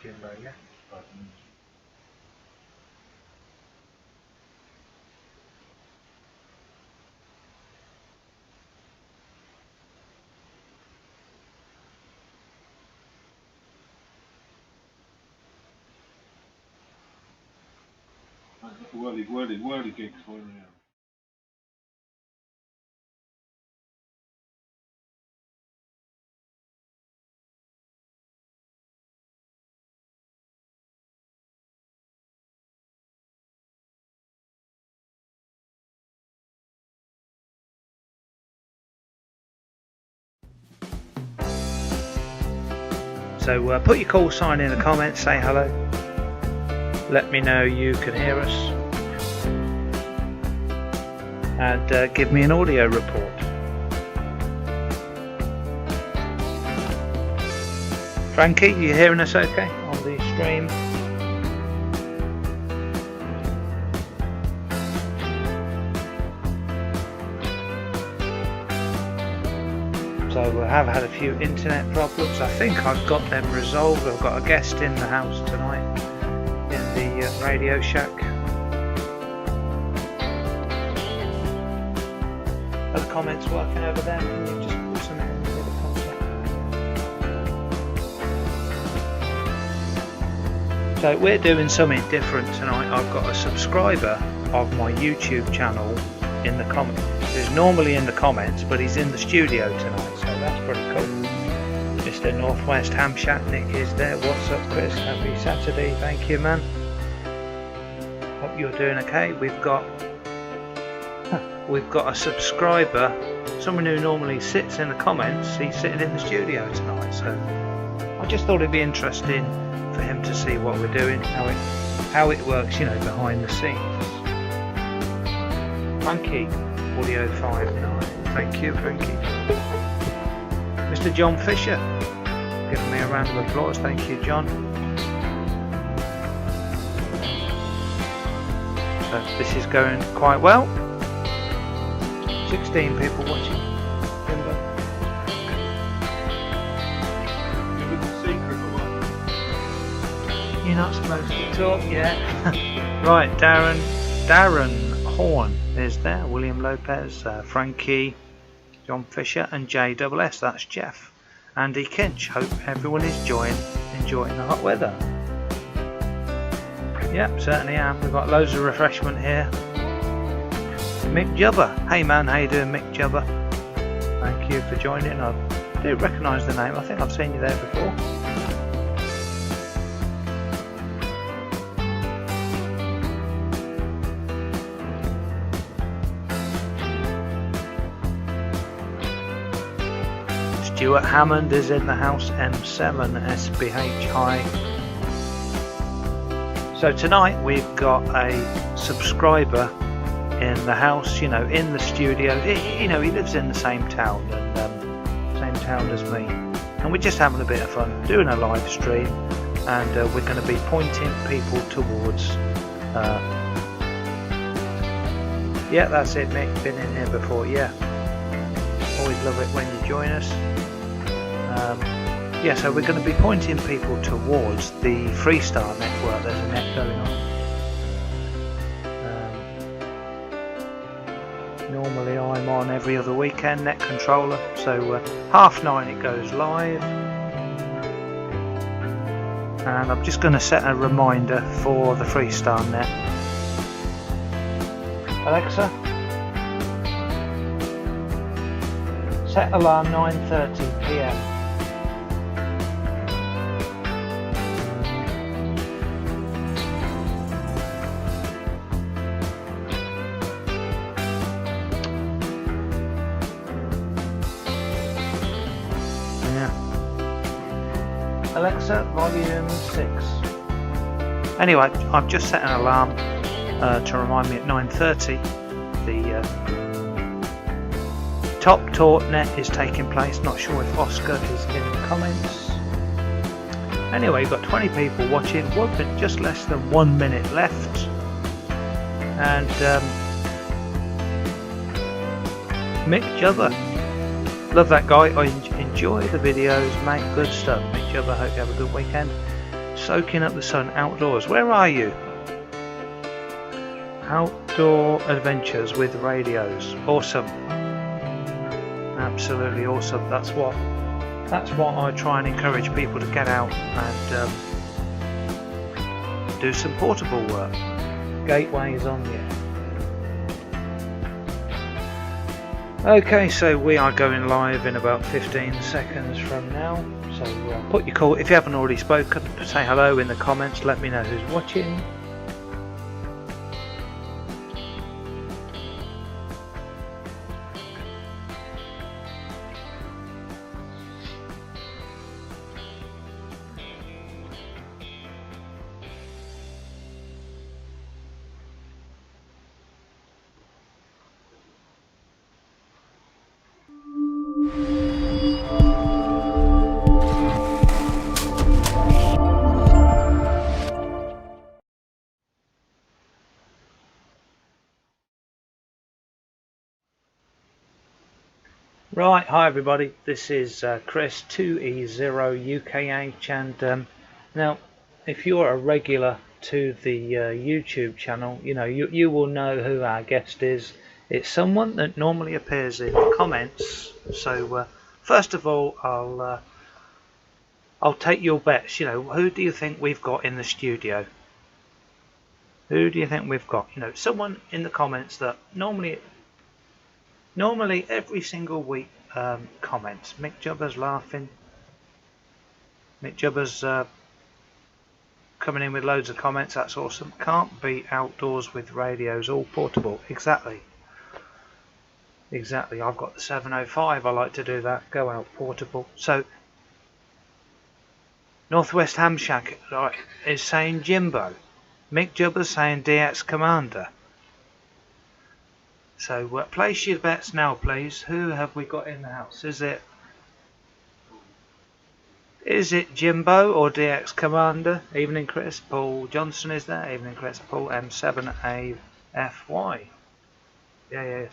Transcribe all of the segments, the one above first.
Jimbo, yeah? Whirly gigs for you. So put your call sign in the comments, say hello. Let me know you can hear us. And give me an audio report. Frankie, you hearing us okay on the stream? So we have had a few internet problems. I think I've got them resolved. I've got a guest in the house tonight in the Radio Shack. Are the comments working over there? Can you just put some in the contact? So we're doing something different tonight. I've got a subscriber of my YouTube channel in the comments. He's normally in the comments, but he's in the studio tonight, so that's pretty cool. Mr. Northwest Ham Shack Nick is there. What's up, Chris? Happy Saturday. Thank you, man. Hope you're doing okay. We've got a subscriber, someone who normally sits in the comments. He's sitting in the studio tonight, so I just thought it'd be interesting for him to see what we're doing, how it works, you know, behind the scenes. Frankie, Audio 59. Thank you, Frankie. Mr. John Fisher, giving me a round of applause. Thank you, John. So this is going quite well. 16 people watching. You're not supposed to talk yet. Right, Darren Horn is there. William Lopez, Frankie, John Fisher, and JSS. That's Jeff. Andy Kinch. Hope everyone is enjoying the hot weather. Yep, certainly am. We've got loads of refreshment here. Mick Jubber. Hey man, how you doing, Mick Jubber? Thank you for joining. I do recognise the name. I think I've seen you there before. Stuart Hammond is in the house. M7 SBH. Hi. So tonight we've got a subscriber in the house, you know, in the studio. You know, he lives in the same town as me, and we're just having a bit of fun doing a live stream, and we're going to be pointing people towards yeah, that's it, Mick. Been in here before. Yeah, always love it when you join us. Yeah, so we're going to be pointing people towards the Freestar network. There's a net going on. Normally I'm on every other weekend, Net Controller, so 9:30 it goes live. And I'm just going to set a reminder for the Freestar net. Alexa, set alarm 9:30 PM. Alexa, volume 6. Anyway, I've just set an alarm to remind me at 9:30 the top taught net is taking place. Not sure if Oscar is in the comments. Anyway, you've got 20 people watching, just less than 1 minute left. And Mick Jubber. Love that guy. I enjoy the videos, mate. Good stuff. Mick Jubber, hope you have a good weekend. soaking up the sun outdoors. Where are you? Outdoor adventures with radios. Awesome. Absolutely awesome. That's what I try and encourage people to get out and do some portable work. Gateway is on here. Okay, so we are going live in about 15 seconds from now. So put your call, if you haven't already spoken, say hello in the comments, let me know who's watching. Right, hi everybody, this is Chris 2E0UKH, and now if you're a regular to the YouTube channel, you know you will know who our guest is. It's someone that normally appears in the comments. So first of all, I'll take your bets. You know, who do you think we've got in the studio? Who do you think we've got? You know, someone in the comments that normally every single week comments. Mick Jubber's laughing. Mick Jubber's coming in with loads of comments. That's awesome. Can't beat outdoors with radios, all portable. Exactly. I've got the 705. I like to do that. Go out portable. So Northwest Ham Shack is saying Jimbo. Mick Jubber's saying DX Commander. So place your bets now, please. Who have we got in the house? Is it Jimbo or DX Commander? Evening, Chris. Paul Johnson is there. Evening, Chris. Paul M7AFY. Yeah.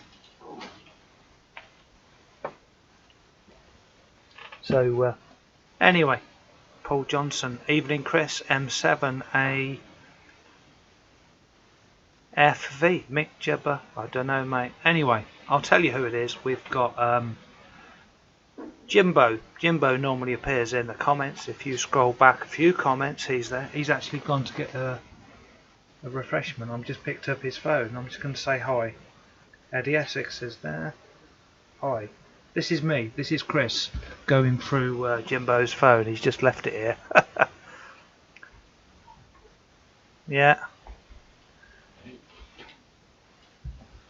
So anyway, Paul Johnson. Evening, Chris. M7A. FV, Mick Jubber, I don't know, mate. Anyway, I'll tell you who it is. We've got Jimbo. Jimbo normally appears in the comments. If you scroll back a few comments, he's there. He's actually gone to get a refreshment. I've just picked up his phone. I'm just going to say hi. Eddie Essex is there. Hi. This is me. This is Chris going through Jimbo's phone. He's just left it here. Yeah.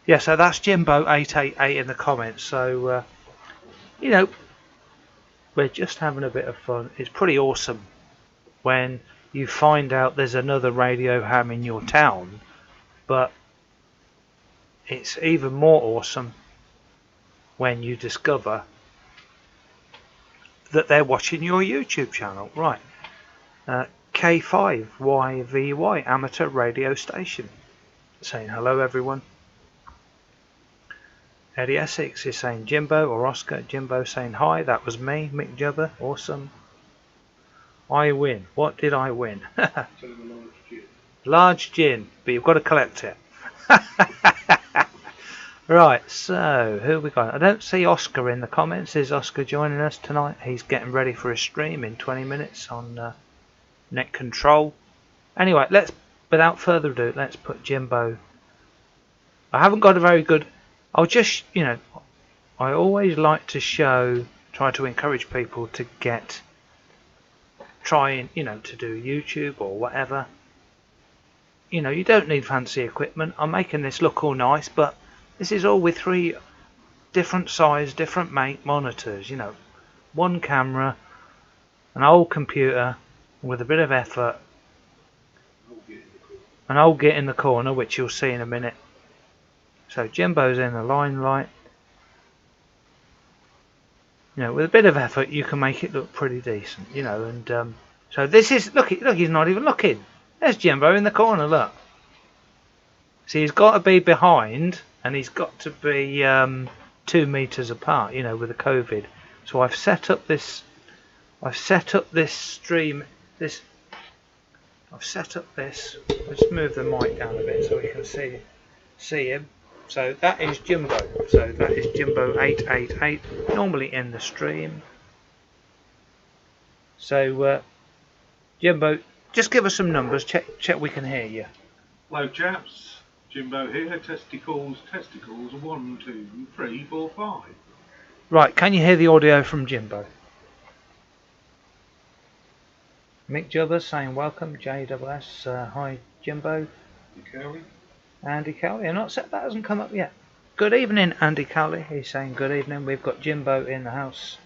Yeah, so that's Jimbo888 in the comments. So, you know, we're just having a bit of fun. It's pretty awesome when you find out there's another radio ham in your town, but it's even more awesome when you discover that they're watching your YouTube channel. Right, K5YVY amateur radio station, saying hello everyone. Eddie Essex is saying Jimbo or Oscar. Jimbo saying hi, that was me, Mick Jubber, awesome. I win. What did I win? Large gin, but you've got to collect it. Right, so who have we got? I don't see Oscar in the comments. Is Oscar joining us tonight? He's getting ready for his stream in 20 minutes on Net Control. Anyway, without further ado, let's put Jimbo. I haven't got a very good... I'll just, you know, I always like to try to encourage people to trying, you know, to do YouTube or whatever. You know, you don't need fancy equipment. I'm making this look all nice, but this is all with 3 different size, different make monitors, you know. One camera, an old computer with a bit of effort, an old git in the corner, which you'll see in a minute. So Jimbo's in the limelight. You know, with a bit of effort, you can make it look pretty decent. You know, and so this is look. He's not even looking. There's Jimbo in the corner. Look. See, he's got to be behind, and he's got to be 2 meters apart. You know, with the COVID. So I've set up this stream. I've set up this. Let's move the mic down a bit so we can see him. So that is Jimbo. So that is Jimbo 888. Normally in the stream. So Jimbo, just give us some numbers. Check we can hear you. Hello chaps, Jimbo here. Testicles, 1, 2, 3, 4, 5. Right, can you hear the audio from Jimbo? Mick Jubbers saying welcome. JWS, hi Jimbo. Andy Cowley, that hasn't come up yet. Good evening, Andy Cowley. He's saying good evening. We've got Jimbo in the house,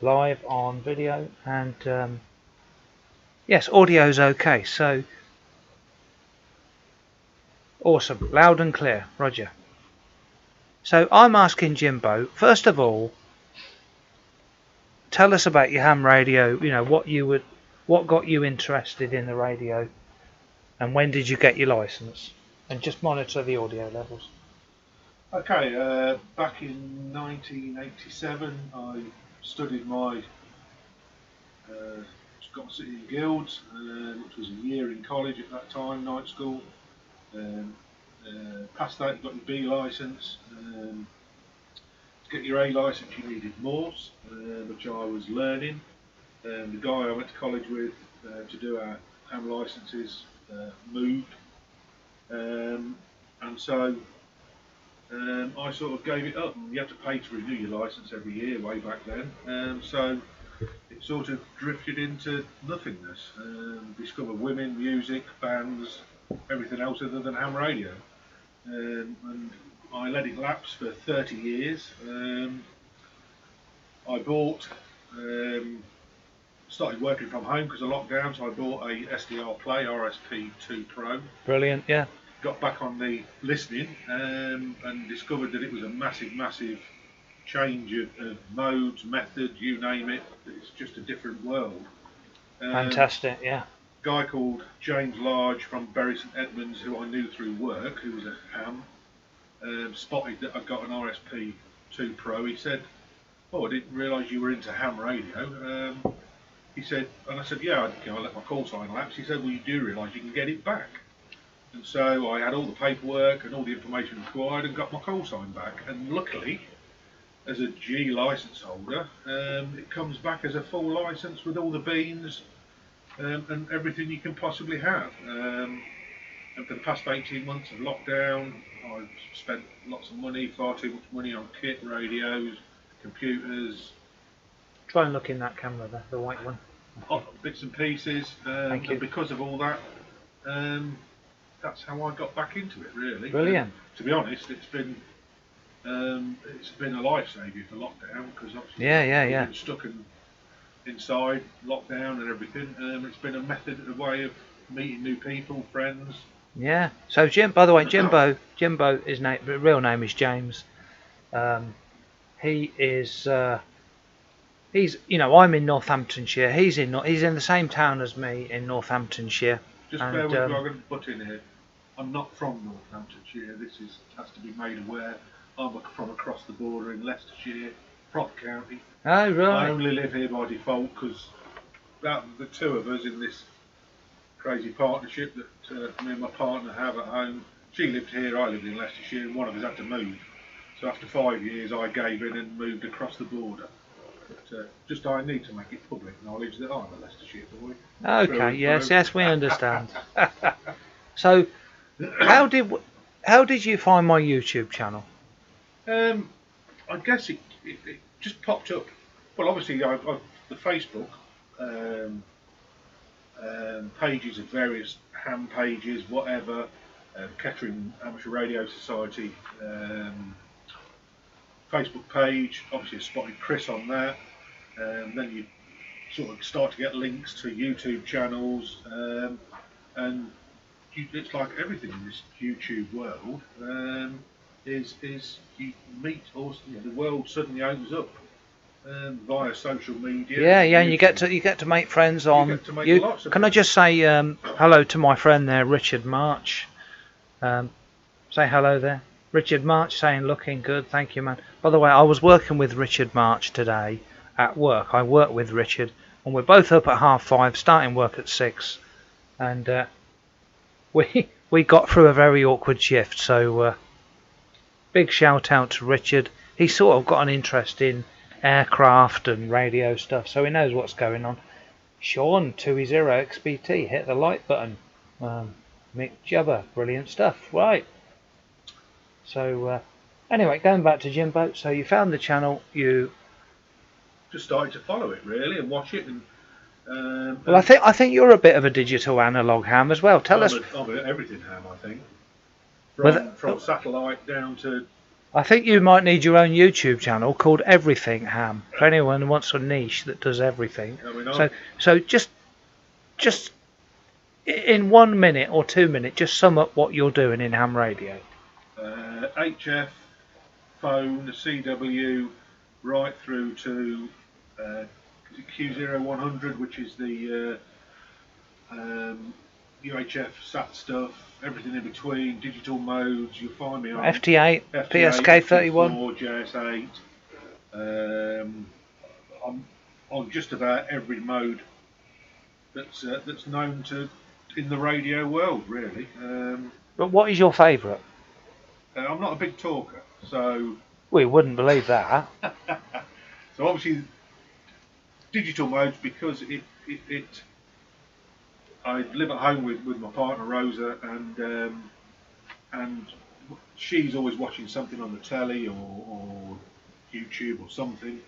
live on video, and yes, audio's okay. So awesome, loud and clear, Roger. So I'm asking Jimbo, first of all, tell us about your ham radio. You know what got you interested in the radio, and when did you get your license? And just monitor the audio levels. Okay, back in 1987, I studied my got my City and Guilds, which was a year in college at that time, night school. Past that, you got your B licence. To get your A licence, you needed Morse, which I was learning. The guy I went to college with to do our ham licences moved, and so I sort of gave it up. You had to pay to renew your licence every year way back then, so it sort of drifted into nothingness. Discovered women, music, bands, everything else other than ham radio, and I let it lapse for 30 years. I bought, started working from home because of lockdown, so I bought a SDR Play RSP2 Pro. Brilliant, yeah. Got back on the listening and discovered that it was a massive change of modes, method, you name it. It's just a different world. Fantastic, yeah. Guy called James Large from Bury St Edmunds, who I knew through work, who was a ham, spotted that I got an RSP2 Pro. He said, "Oh, I didn't realise you were into ham radio." He said, and I said, "Yeah, I let my call sign lapse." He said, "Well, you do realise you can get it back." And so I had all the paperwork and all the information required and got my call sign back. And luckily, as a G licence holder, it comes back as a full licence with all the beans and everything you can possibly have. And for the past 18 months of lockdown, I've spent lots of money, far too much money on kit, radios, computers. Try and look in that camera there, the white one. Bits and pieces. Thank you. And because of all that, that's how I got back into it, really. Brilliant. To be honest, it's been a lifesaver for lockdown, because obviously we've been stuck inside lockdown and everything. It's been a method, a way of meeting new people, friends. Yeah. So by the way, Jimbo, his real name is James. He is. He's. I'm in Northamptonshire. He's in the same town as me in Northamptonshire. Just bear with me, I'm going to butt in here. I'm not from Northamptonshire. This has to be made aware. I'm from across the border in Leicestershire, Proper County. Oh, right. I only live here by default because the two of us in this crazy partnership that me and my partner have at home. She lived here, I lived in Leicestershire, and one of us had to move. So after 5 years, I gave in and moved across the border. But I need to make it public knowledge that I'm a Leicestershire boy. Okay, yes, we understand. So, how did you find my YouTube channel? I guess it just popped up. Well, obviously, I've the Facebook pages of various ham pages, whatever. Kettering Amateur Radio Society Facebook page. Obviously, I spotted Chris on that. Then you sort of start to get links to YouTube channels, and it's like everything in this YouTube world is you meet, or the world suddenly opens up via social media. Yeah, and you get to make friends on YouTube. Can I just say hello to my friend there, Richard March? Say hello there. Richard March saying looking good, thank you, man. By the way, I was working with Richard March today at work. I work with Richard, and we're both up at 5:30, starting work at 6. and we got through a very awkward shift. So big shout out to Richard. He's sort of got an interest in aircraft and radio stuff, so he knows what's going on. Sean 2E0XBT, hit the like button. Mick Jubber, brilliant stuff. Right. So anyway, going back to Jimbo. So you found the channel. You just started to follow it really and watch it. And well, I think you're a bit of a digital analog ham as well. Tell us. I'm a everything ham, I think. From satellite down to. I think you might need your own YouTube channel called Everything Ham for anyone who wants a niche that does everything. I mean, so just in 1 minute or 2 minutes, just sum up what you're doing in ham radio. HF, phone, the CW, right through to Q0100, which is the UHF SAT stuff, everything in between, digital modes. You'll find me on FT8, PSK31, JS8. I'm on just about every mode that's known to in the radio world, really. But what is your favourite? I'm not a big talker, so we wouldn't believe that. So obviously digital modes, because I live at home with my partner Rosa, and she's always watching something on the telly or YouTube or something,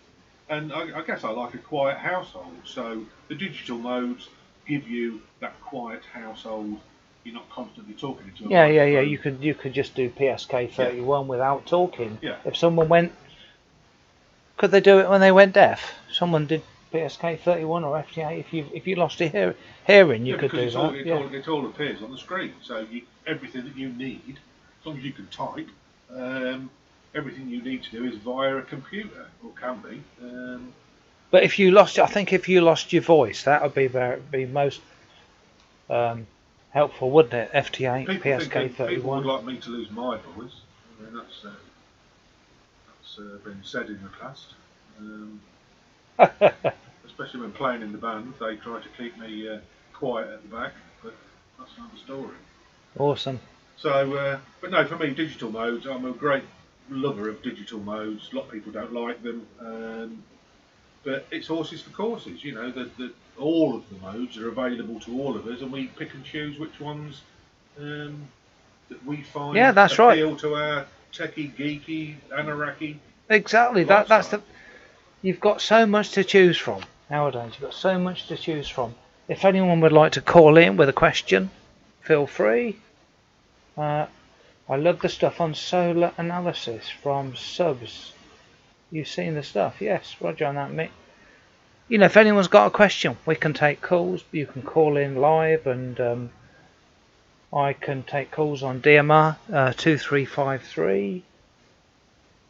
and I guess I like a quiet household. So the digital modes give you that quiet household. You're not constantly talking to. Yeah. You could just do PSK31 without talking. Yeah. If someone went, could they do it when they went deaf? Someone did PSK31 or FT8. If you lost your hearing, you could do that. It all appears on the screen. So everything that you need, as long as you can type, everything you need to do is via a computer, or can be. But if you lost, I think if you lost your voice, that would be most helpful, wouldn't it? FT8, PSK31. People would like me to lose my voice. I mean, that's been said in the past. Especially when playing in the band, they try to keep me quiet at the back, but that's another story. Awesome. So, but no, for me, digital modes, I'm a great lover of digital modes. A lot of people don't like them, but it's horses for courses. You know, that all of the modes are available to all of us, and we pick and choose which ones that we find appeal to our techie, geeky, anaraki. Exactly. That's the. You've got so much to choose from nowadays. You've got so much to choose from. If anyone would like to call in with a question, feel free. I love the stuff on solar analysis from Subs. You've seen the stuff? Yes, Roger on that, Mick. You know, if anyone's got a question, we can take calls. You can call in live, and I can take calls on DMR 2353.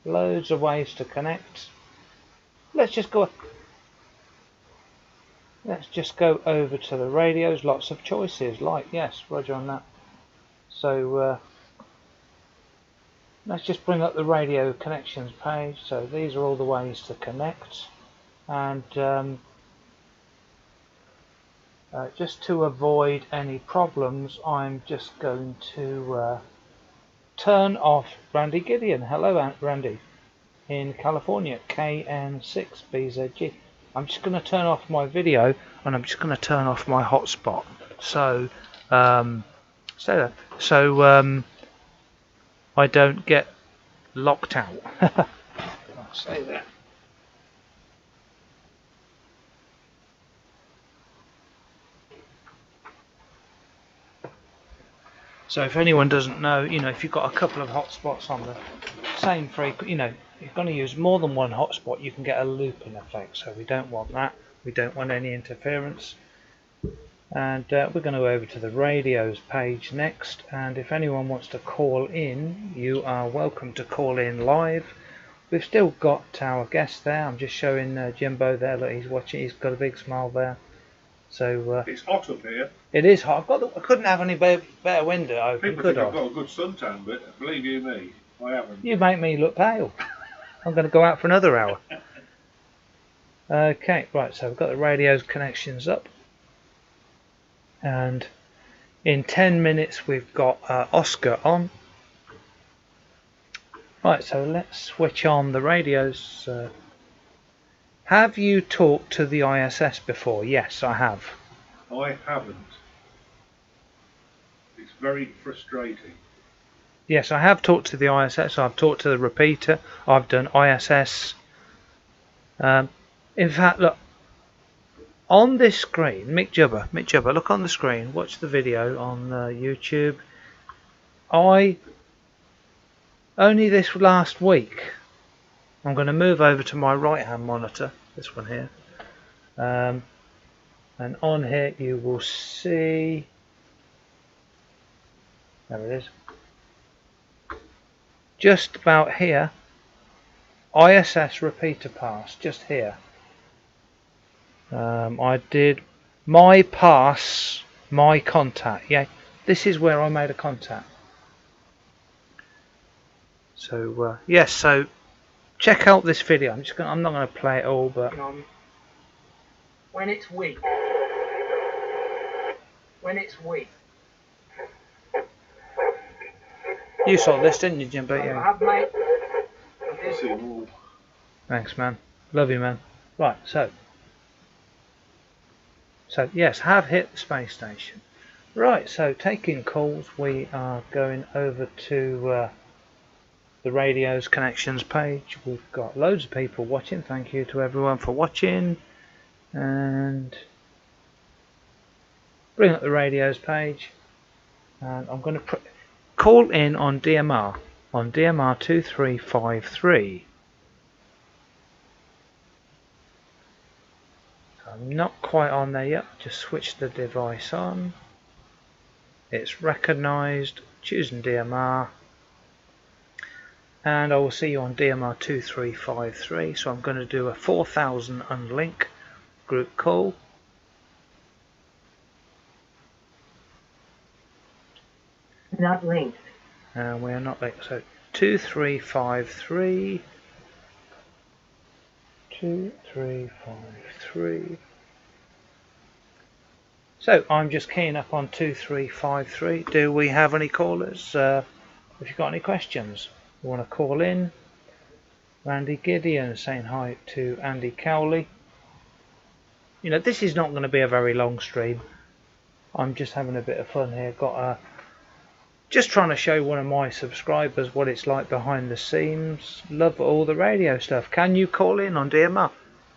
Loads of ways to connect. Let's just go over to the radios. Lots of choices. Like, yes, Roger on that. So let's just bring up the radio connections page. So these are all the ways to connect, and just to avoid any problems, I'm just going to turn off Randy Gideon. Hello, Randy, in California, KN6BZG. I'm just going to turn off my video, and I'm just going to turn off my hotspot. So I don't get locked out. I'll say that. So if anyone doesn't know, you know, if you've got a couple of hotspots on the same frequency, you know, if you're going to use more than one hotspot, you can get a looping effect. So we don't want that. We don't want any interference. And we're going to go over to the radios page next, and if anyone wants to call in, you are welcome to call in live. We've still got our guest there. I'm just showing Jimbo there. Look, he's watching. He's got a big smile there. So it's hot up here. It is hot. I couldn't have any better window open. People think I've got a good suntan, but believe you me, I haven't. You make me look pale. I'm going to go out for another hour. Okay, right. So we've got the radios connections up. And In 10 minutes we've got Oscar on. Right, so let's switch on the radios. Have you talked to the ISS before? Yes, I have. I haven't. It's very frustrating. Yes, I have talked to the ISS. I've talked to the repeater. I've done ISS. In fact, look, on this screen, Mick Jubber, look on the screen. Watch the video on YouTube. Only this last week, I'm going to move over to my right hand monitor, this one here. And on here you will see, there it is, just about here, ISS repeater pass, just here. I did my pass, my contact. Yeah, this is where I made a contact. So yes, so check out this video. I'm not going to play it all, but when it's weak, you saw this, didn't you, Jim? I have, mate. Thanks, man. Love you, man. Right, so yes, have hit the space station. Right, so taking calls, we are going over to the radio's connections page. We've got loads of people watching. Thank you to everyone for watching. And bring up the radio's page. And I'm going to call in on DMR 2353. I'm not quite on there yet. Just switch the device on. It's recognised. Choosing DMR. And I will see you on DMR 2353. So I'm going to do a 4000 unlink group call. Not linked. And we are not linked. So 2353. 2353. So I'm just keying up on 2353. Do we have any callers? If you've got any questions, you want to call in. Randy Gideon saying hi to Andy Cowley. You know, this is not going to be a very long stream. I'm just having a bit of fun here. Just trying to show one of my subscribers what it's like behind the scenes. Love all the radio stuff. Can you call in on DMR?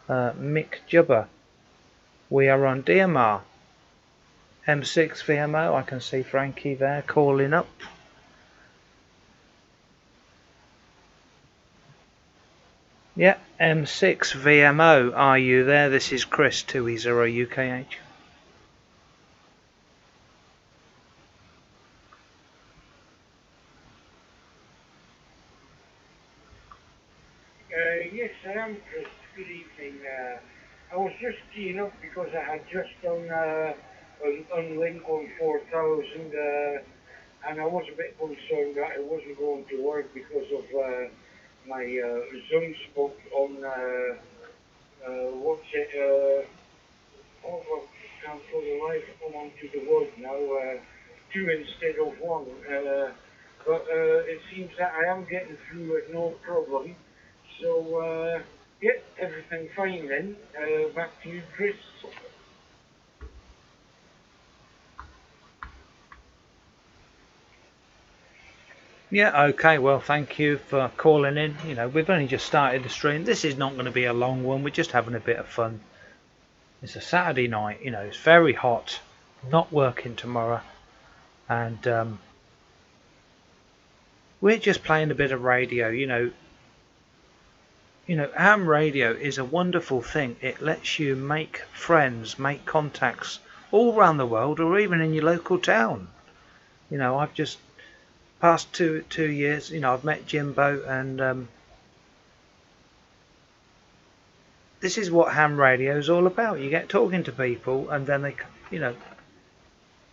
Mick Jubber. We are on DMR. M6 VMO. I can see Frankie there calling up. Yeah, M6 VMO. Are you there? This is Chris 2E0 UKH. Yes, I am, Chris. Good evening. I was just keying up because I had just done an link on 4000 and I was a bit concerned that it wasn't going to work because of my Zoom spot on what's it? Oh, I can't for the life come onto the word now. 2 instead of 1. But it seems that I am getting through with no problem. So, yeah, everything fine then. Back to you, Chris. Yeah, okay, well, thank you for calling in. You know, we've only just started the stream. This is not going to be a long one. We're just having a bit of fun. It's a Saturday night, you know, it's very hot. Not working tomorrow. And we're just playing a bit of radio, you know. You know, ham radio is a wonderful thing. It lets you make friends, make contacts all around the world or even in your local town. You know, I've just past two years, you know, I've met Jimbo and this is what ham radio is all about. You get talking to people and then they, you know,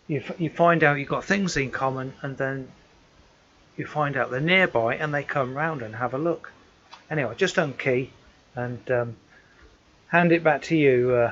you find out you've got things in common and then you find out they're nearby and they come round and have a look. Anyway, just unkey and hand it back to you,